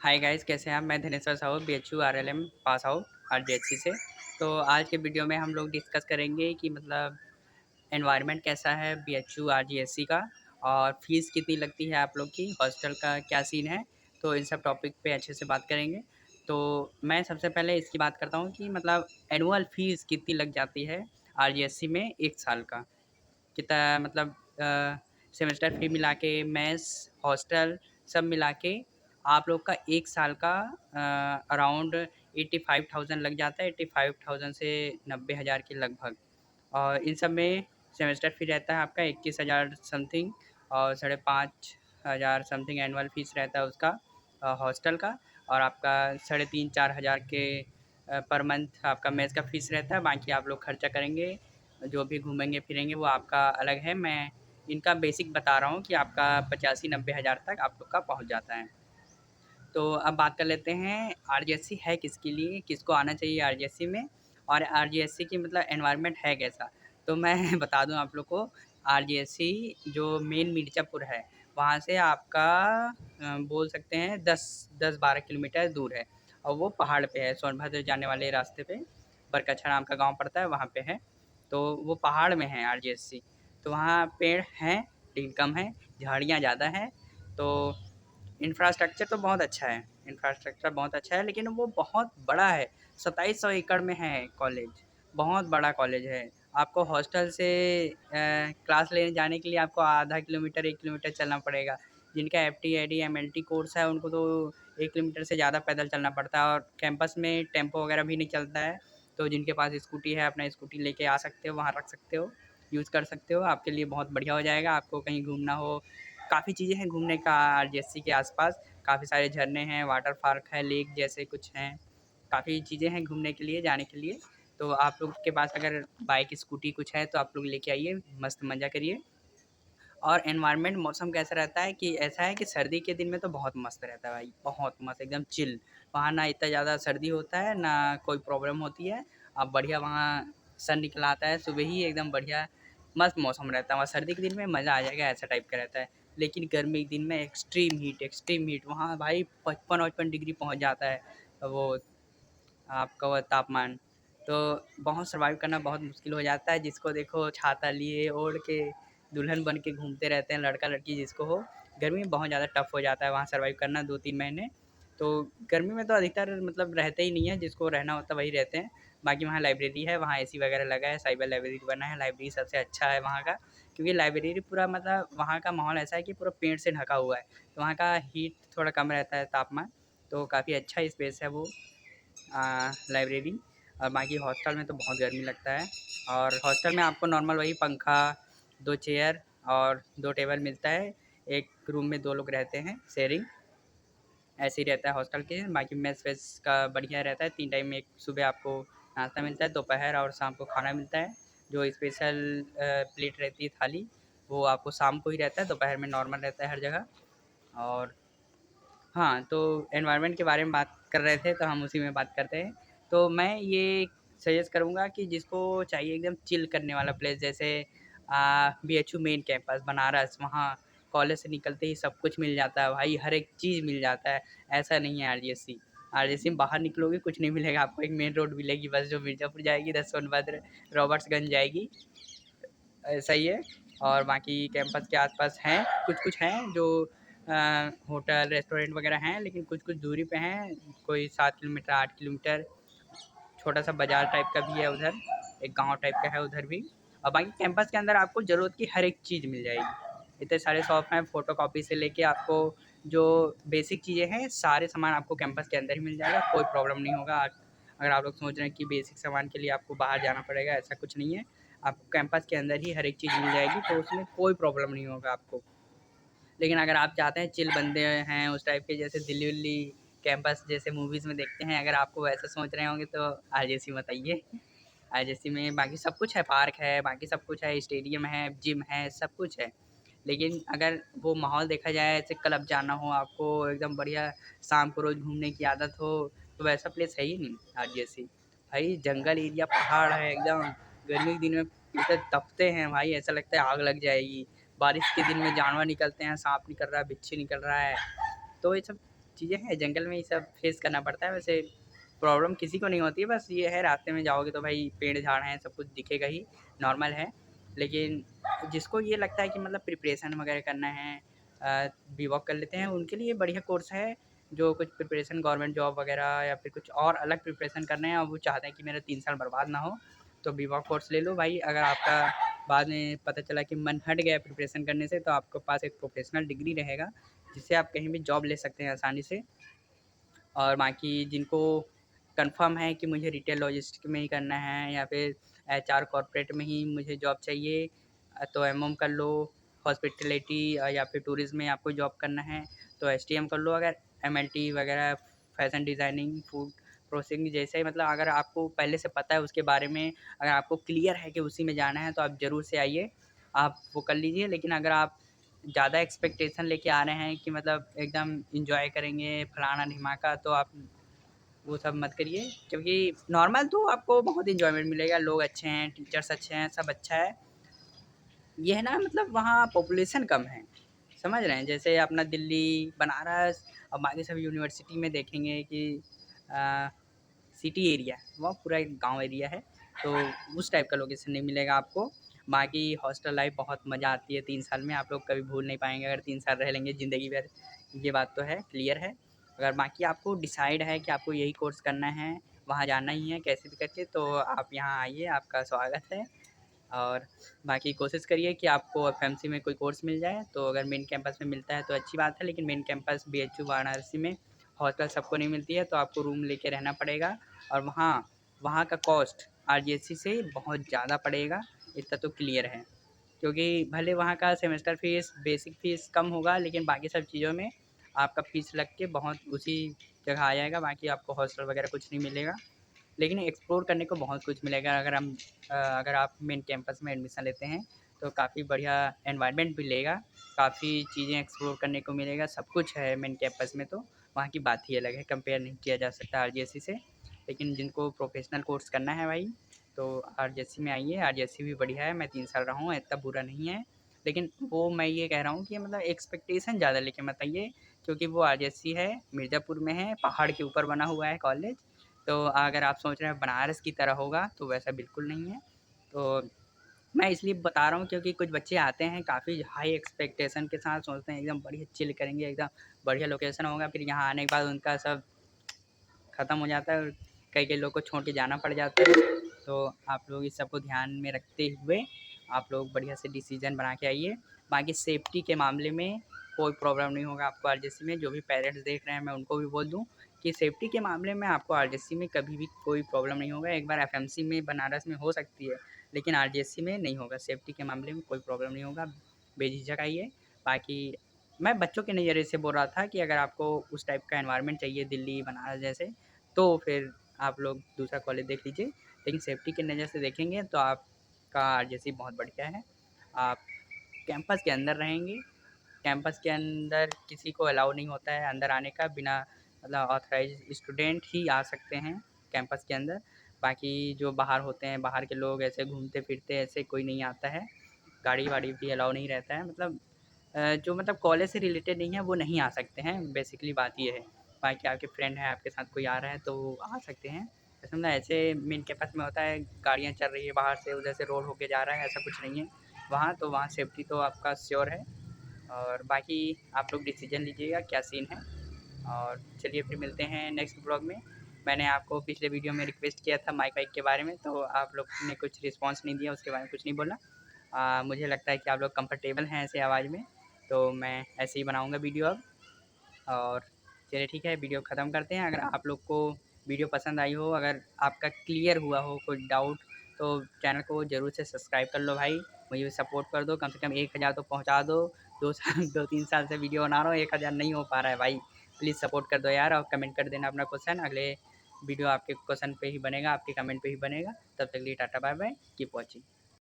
Hi guys, कैसे हैं आप? मैं Dhaneshwar Sahu, BHU RLM pass out RGSC से। तो आज के वीडियो में हम लोग डिस्कस करेंगे कि मतलब एनवायरनमेंट कैसा है बीएचयू आरजीएससी का, और फीस कितनी लगती है आप लोग की, हॉस्टल का क्या सीन है। तो इन सब टॉपिक पे अच्छे से बात करेंगे। तो मैं सबसे पहले इसकी बात करता हूँ कि मतलब एनुअल फीस कितनी लग जाती है आरजीएससी में 1 साल का। कितना मतलब सेमेस्टर फ़ी मिला के, मेस, हॉस्टल सब मिला के आप लोग का 1 साल का अराउंड 85,000 लग जाता है। 85,000 से 90,000 के लगभग। और इन सब में सेमेस्टर फ़ी रहता है आपका 21,000 समथिंग, और 5,500 समथिंग एनुअल फ़ीस रहता है उसका हॉस्टल का। और आपका 3,500-4,000 के पर मंथ आपका मेस का फ़ीस रहता है। बाकी आप लोग खर्चा करेंगे, जो भी घूमेंगे फिरेंगे वो आपका अलग है। मैं इनका बेसिक बता रहा हूँ कि आपका 85-90,000 तक आप लोग का पहुँच जाता है। तो अब बात कर लेते हैं आरजीएससी है किसके लिए, किसको आना चाहिए आरजीएससी में, और आरजीएससी की मतलब एनवायरनमेंट है कैसा। तो मैं बता दूं आप लोग को, आरजीएससी जो मेन मिर्ज़ापुर है वहाँ से आपका बोल सकते हैं 10-12 किलोमीटर दूर है, और वो पहाड़ पे है। सोनभद्र जाने वाले रास्ते पे बरकच्छा नाम का गांव पड़ता है, वहाँ पे है। तो वो पहाड़ में है आरजीएससी। तो वहाँ पेड़ हैं लेकिन कम है, झाड़ियाँ ज़्यादा हैं। तो इंफ्रास्ट्रक्चर तो बहुत अच्छा है, इंफ्रास्ट्रक्चर बहुत अच्छा है, लेकिन वो बहुत बड़ा है। 2700 एकड़ में है कॉलेज, बहुत बड़ा कॉलेज है। आपको हॉस्टल से क्लास लेने जाने के लिए आपको आधा किलोमीटर 1 किलोमीटर चलना पड़ेगा। जिनका एफटी, एडी, एमएलटी कोर्स है उनको तो 1 किलोमीटर से ज़्यादा पैदल चलना पड़ता है, और कैंपस में टेम्पो वगैरह भी नहीं चलता है। तो जिनके पास स्कूटी है, अपना स्कूटी लेके आ सकते हो, वहाँ रख सकते हो, यूज़ कर सकते हो। आपके लिए बहुत बढ़िया हो जाएगा। आपको कहीं घूमना हो, काफ़ी चीज़ें हैं घूमने का आरजीएससी के आसपास। काफ़ी सारे झरने हैं, वाटर पार्क है, लेक जैसे कुछ हैं। काफ़ी चीज़ें हैं घूमने के लिए, जाने के लिए। तो आप लोग के पास अगर बाइक, स्कूटी कुछ है तो आप लोग लेके आइए, मस्त मज़ा करिए। और एनवायरनमेंट मौसम कैसा रहता है कि ऐसा है कि सर्दी के दिन में तो बहुत मस्त रहता है भाई, बहुत मस्त, एकदम चिल। वहाँ ना इतना ज़्यादा सर्दी होता है, ना कोई प्रॉब्लम होती है। आप बढ़िया वहाँ सन निकल आता है सुबह ही, एकदम बढ़िया मस्त मौसम रहता है वहाँ। सर्दी के दिन में मज़ा आ जाएगा, ऐसा टाइप का रहता है। लेकिन गर्मी के दिन में एक्सट्रीम हीट, एक्सट्रीम हीट वहाँ भाई 55-55 डिग्री पहुँच जाता है वो आपका वो तापमान। तो बहुत सर्वाइव करना बहुत मुश्किल हो जाता है। जिसको देखो छाता लिए ओढ़ के दुल्हन बन के घूमते रहते हैं, लड़का लड़की जिसको हो। गर्मी में बहुत ज़्यादा टफ हो जाता है वहाँ सर्वाइव करना 2-3 महीने। तो गर्मी में तो अधिकतर मतलब रहते ही नहीं है, जिसको रहना होता है वही रहते हैं। बाकी वहाँ लाइब्रेरी है, वहाँ एसी वगैरह लगा है, साइबर लाइब्रेरी बना है। लाइब्रेरी सबसे अच्छा है वहाँ का, क्योंकि लाइब्रेरी पूरा मतलब वहाँ का माहौल ऐसा है कि पूरा पेड़ से ढका हुआ है। तो वहाँ का हीट थोड़ा कम रहता है, तापमान। तो काफ़ी अच्छा स्पेस है वो लाइब्रेरी। और बाकी हॉस्टल में तो बहुत गर्मी लगता है। और हॉस्टल में आपको नॉर्मल वही पंखा, 2 चेयर और 2 टेबल मिलता है। एक रूम में 2 लोग रहते हैं, शेयरिंग। ऐसे ही रहता है हॉस्टल के। बाकी मेस वेस का बढ़िया रहता है, 3 टाइम में, एक सुबह आपको नाश्ता मिलता है, दोपहर और शाम को खाना मिलता है। जो स्पेशल प्लेट रहती है, थाली, वो आपको शाम को ही रहता है, दोपहर में नॉर्मल रहता है हर जगह। और हाँ, तो एनवायरनमेंट के बारे में बात कर रहे थे, तो हम उसी में बात करते हैं। तो मैं ये सजेस्ट करूँगा कि जिसको चाहिए एकदम चिल करने वाला प्लेस, जैसे बीएचयू मेन कैंपस बनारस, वहाँ कॉलेज से निकलते ही सब कुछ मिल जाता है भाई, हर एक चीज़ मिल जाता है। ऐसा नहीं है आरजीएससी। आरजीएससी में बाहर निकलोगे कुछ नहीं मिलेगा आपको। एक मेन रोड मिलेगी बस, जो मिर्ज़ापुर जाएगी, इधर सोनभद्र, रॉबर्ट्सगंज जाएगी। ऐसा ही है। और बाकी कैंपस के आसपास हैं, कुछ-कुछ हैं जो होटल, रेस्टोरेंट वगैरह हैं, लेकिन कुछ-कुछ दूरी पे हैं। कोई 7 किलोमीटर, 8 किलोमीटर, छोटा-सा बाज़ार टाइप का भी है उधर, एक गाँव टाइप का है उधर भी। और बाकी कैंपस के अंदर आपको ज़रूरत की हर एक चीज़ मिल जाएगी। इतने सारे शॉप हैं, फ़ोटोकॉपी से लेके आपको जो बेसिक चीज़ें हैं, सारे सामान आपको कैंपस के अंदर ही मिल जाएगा, कोई प्रॉब्लम नहीं होगा। अगर आप लोग सोच रहे हैं कि बेसिक सामान के लिए आपको बाहर जाना पड़ेगा, ऐसा कुछ नहीं है। आपको कैंपस के अंदर ही हर एक चीज़ मिल जाएगी, तो उसमें कोई प्रॉब्लम नहीं होगा आपको। लेकिन अगर आप चाहते हैं चिल बंदे हैं उस टाइप के, जैसे दिल्ली-विल्ली कैंपस जैसे मूवीज़ में देखते हैं, अगर आपको वैसा सोच रहे होंगे तो आरजेसी मत आइए। आरजेसी में बाकी सब कुछ है, पार्क है, बाकी सब कुछ है, स्टेडियम है, जिम है, सब कुछ है। लेकिन अगर वो माहौल देखा जाए, ऐसे क्लब जाना हो आपको, एकदम बढ़िया शाम को रोज़ घूमने की आदत हो, तो वैसा प्लेस है ही नहीं आरजेसी। भाई जंगल एरिया, पहाड़ है एकदम। गर्मी के दिन में इतने तपते हैं भाई, ऐसा लगता है आग लग जाएगी। बारिश के दिन में जानवर निकलते हैं, साँप निकल रहा है, बिच्छू निकल रहा है। तो ये सब चीज़ें हैं, जंगल में ये सब फेस करना पड़ता है। वैसे प्रॉब्लम किसी को नहीं होती है, बस ये है रास्ते में जाओगे तो भाई पेड़-झाड़ हैं, सब कुछ दिखेगा ही, नॉर्मल है। लेकिन जिसको ये लगता है कि मतलब प्रिपरेशन वगैरह करना है, बी-वॉक कर लेते हैं, उनके लिए बढ़िया कोर्स है। जो कुछ प्रिपरेशन गवर्नमेंट जॉब वगैरह या फिर कुछ और अलग प्रिपरेशन करना है और वो चाहते हैं कि मेरा 3 साल बर्बाद ना हो, तो बी-वॉक कोर्स ले लो भाई। अगर आपका बाद में पता चला कि मन हट गया प्रिपरेशन करने से, तो आपके पास एक प्रोफेशनल डिग्री रहेगा, जिससे आप कहीं भी जॉब ले सकते हैं आसानी से। और बाकी जिनको कंफर्म है कि मुझे रिटेल लॉजिस्टिक में ही करना है या फिर एचआर कॉर्पोरेट में ही मुझे जॉब चाहिए, तो एमओएम कर लो। हॉस्पिटैलिटी या फिर टूरिज़्म में आपको जॉब करना है तो एसटीएम कर लो। अगर एमएलटी वगैरह, फैशन डिज़ाइनिंग, फूड प्रोसेसिंग जैसे मतलब अगर आपको पहले से पता है उसके बारे में, अगर आपको क्लियर है कि उसी में जाना है तो आप ज़रूर से आइए, आप वो कर लीजिए। लेकिन अगर आप ज़्यादा एक्सपेक्टेशन लेके आ रहे हैं कि मतलब एकदम एन्जॉय करेंगे फलाना-ढिमाका, तो आप वो सब मत करिए, क्योंकि नॉर्मल तो आपको बहुत एन्जॉयमेंट मिलेगा, लोग अच्छे हैं, टीचर्स अच्छे हैं, सब अच्छा है। ये है ना मतलब वहाँ पॉपुलेशन कम है, समझ रहे हैं? जैसे अपना दिल्ली, बनारस और बाकी सब यूनिवर्सिटी में देखेंगे कि अ, सिटी एरिया, वह पूरा एक गाँव एरिया है, तो उस टाइप का लोकेशन नहीं मिलेगा आपको। बाकी हॉस्टल लाइफ़ बहुत मज़ा आती है 3 साल में, आप लोग कभी भूल नहीं पाएँगे अगर 3 साल रह लेंगे ज़िंदगी भर, ये बात तो है, क्लियर है। अगर बाकी आपको डिसाइड है कि आपको यही कोर्स करना है, वहाँ जाना ही है कैसे भी करके, तो आप यहाँ आइए, आपका स्वागत है। और बाकी कोशिश करिए कि आपको एफएमसी में कोई कोर्स मिल जाए, तो अगर मेन कैंपस में मिलता है तो अच्छी बात है, लेकिन मेन कैंपस बीएचयू वाराणसी में हॉस्टल सबको नहीं मिलती है, तो आपको रूम लेके रहना पड़ेगा। और वहाँ वहाँ का कॉस्ट आरजीएससी से बहुत ज़्यादा पड़ेगा, इतना तो क्लियर है। क्योंकि भले वहाँ का सेमेस्टर फ़ीस, बेसिक फ़ीस कम होगा, लेकिन बाकी सब चीज़ों में आपका फ़ीस लग के बहुत उसी जगह आ जाएगा, बाकी आपको हॉस्टल वगैरह कुछ नहीं मिलेगा। लेकिन एक्सप्लोर करने को बहुत कुछ मिलेगा अगर आप मेन कैंपस में एडमिशन लेते हैं, तो काफ़ी बढ़िया एनवायरनमेंट भी मिलेगा, काफ़ी चीज़ें एक्सप्लोर करने को मिलेगा, सब कुछ है मेन कैंपस में, तो वहाँ की बात ही अलग है, कंपेयर नहीं किया जा सकता आरजीएससी से। लेकिन जिनको प्रोफेशनल कोर्स करना है भाई, तो आरजीएससी में आइए, आरजीएससी भी बढ़िया है, मैं 3 साल रहा हूँ, इतना बुरा नहीं है। लेकिन वो मैं ये कह रहा हूँ कि मतलब एक्सपेक्टेशन ज़्यादा लेके मत आइए, क्योंकि वो आरजीएससी है, मिर्ज़ापुर में है, पहाड़ के ऊपर बना हुआ है कॉलेज। तो अगर आप सोच रहे हैं बनारस की तरह होगा, तो वैसा बिल्कुल नहीं है। तो मैं इसलिए बता रहा हूँ क्योंकि कुछ बच्चे आते हैं काफ़ी हाई एक्सपेक्टेशन के साथ, सोचते हैं एकदम बढ़िया चिल करेंगे, एकदम बढ़िया लोकेशन होगा, फिर यहाँ आने के बाद उनका सब ख़त्म हो जाता है और कई-कई लोग को छोड़ के जाना पड़ जाता है। तो आप लोग इस सब को ध्यान में रखते हुए आप लोग बढ़िया से डिसीज़न बना के आइए। बाकी सेफ्टी के मामले में कोई प्रॉब्लम नहीं होगा आपको आरजेसी में। जो भी पेरेंट्स देख रहे हैं मैं उनको भी बोल दूँ कि सेफ्टी के मामले में आपको आरजेसी में कभी भी कोई प्रॉब्लम नहीं होगा। एक बार एफएमसी में बनारस में हो सकती है, लेकिन आरजेसी में नहीं होगा। सेफ्टी के मामले में कोई प्रॉब्लम नहीं होगा, बेझिझक आइए। बाकी मैं बच्चों के नज़रिए से बोल रहा था कि अगर आपको उस टाइप का एनवायरनमेंट चाहिए दिल्ली, बनारस जैसे, तो फिर आप लोग दूसरा कॉलेज देख लीजिए। लेकिन सेफ्टी की नज़र से देखेंगे तो आपका आरजेसी बहुत बढ़िया है। आप कैंपस के अंदर रहेंगे, कैंपस के अंदर किसी को अलाउ नहीं होता है अंदर आने का, बिना मतलब ऑथराइज़्ड स्टूडेंट ही आ सकते हैं कैंपस के अंदर। बाकी जो बाहर होते हैं, बाहर के लोग ऐसे घूमते-फिरते ऐसे कोई नहीं आता है। गाड़ी-वाड़ी भी अलाउ नहीं रहता है, मतलब जो मतलब कॉलेज से रिलेटेड नहीं है वो नहीं आ सकते हैं, बेसिकली बात ये है। बाकी आपके फ्रेंड हैं, आपके साथ कोई आ रहा है तो वो आ सकते हैं। ऐसे मतलब ऐसे मेन कैंपस में होता है, गाड़ियाँ चल रही है बाहर से, उधर से रोड होके जा रहा है, ऐसा कुछ नहीं है। वहाँ तो वहाँ सेफ्टी तो आपका श्योर है। और बाकी आप लोग डिसीज़न लीजिएगा क्या सीन है। और चलिए फिर मिलते हैं नेक्स्ट ब्लॉग में। मैंने आपको पिछले वीडियो में रिक्वेस्ट किया था माइक वाइक के बारे में, तो आप लोग ने कुछ रिस्पॉन्स नहीं दिया, उसके बारे में कुछ नहीं बोला। मुझे लगता है कि आप लोग कंफर्टेबल हैं ऐसे आवाज़ में, तो मैं ऐसे ही बनाऊँगा वीडियो अब। और चलिए ठीक है, वीडियो ख़त्म करते हैं। अगर आप लोग को वीडियो पसंद आई हो, अगर आपका क्लियर हुआ हो कोई डाउट, तो चैनल को ज़रूर से सब्सक्राइब कर लो भाई, मुझे भी सपोर्ट कर दो, कम से कम 1000 तो पहुँचा दो। 2 साल 2-3 साल से वीडियो बना रहा हूँ, 1000 नहीं हो पा रहा है भाई। प्लीज़ सपोर्ट कर दो यार, और कमेंट कर देना अपना क्वेश्चन, अगले वीडियो आपके क्वेश्चन पे ही बनेगा, आपके कमेंट पे ही बनेगा। तब तक के लिए tata bye bye, keep watching.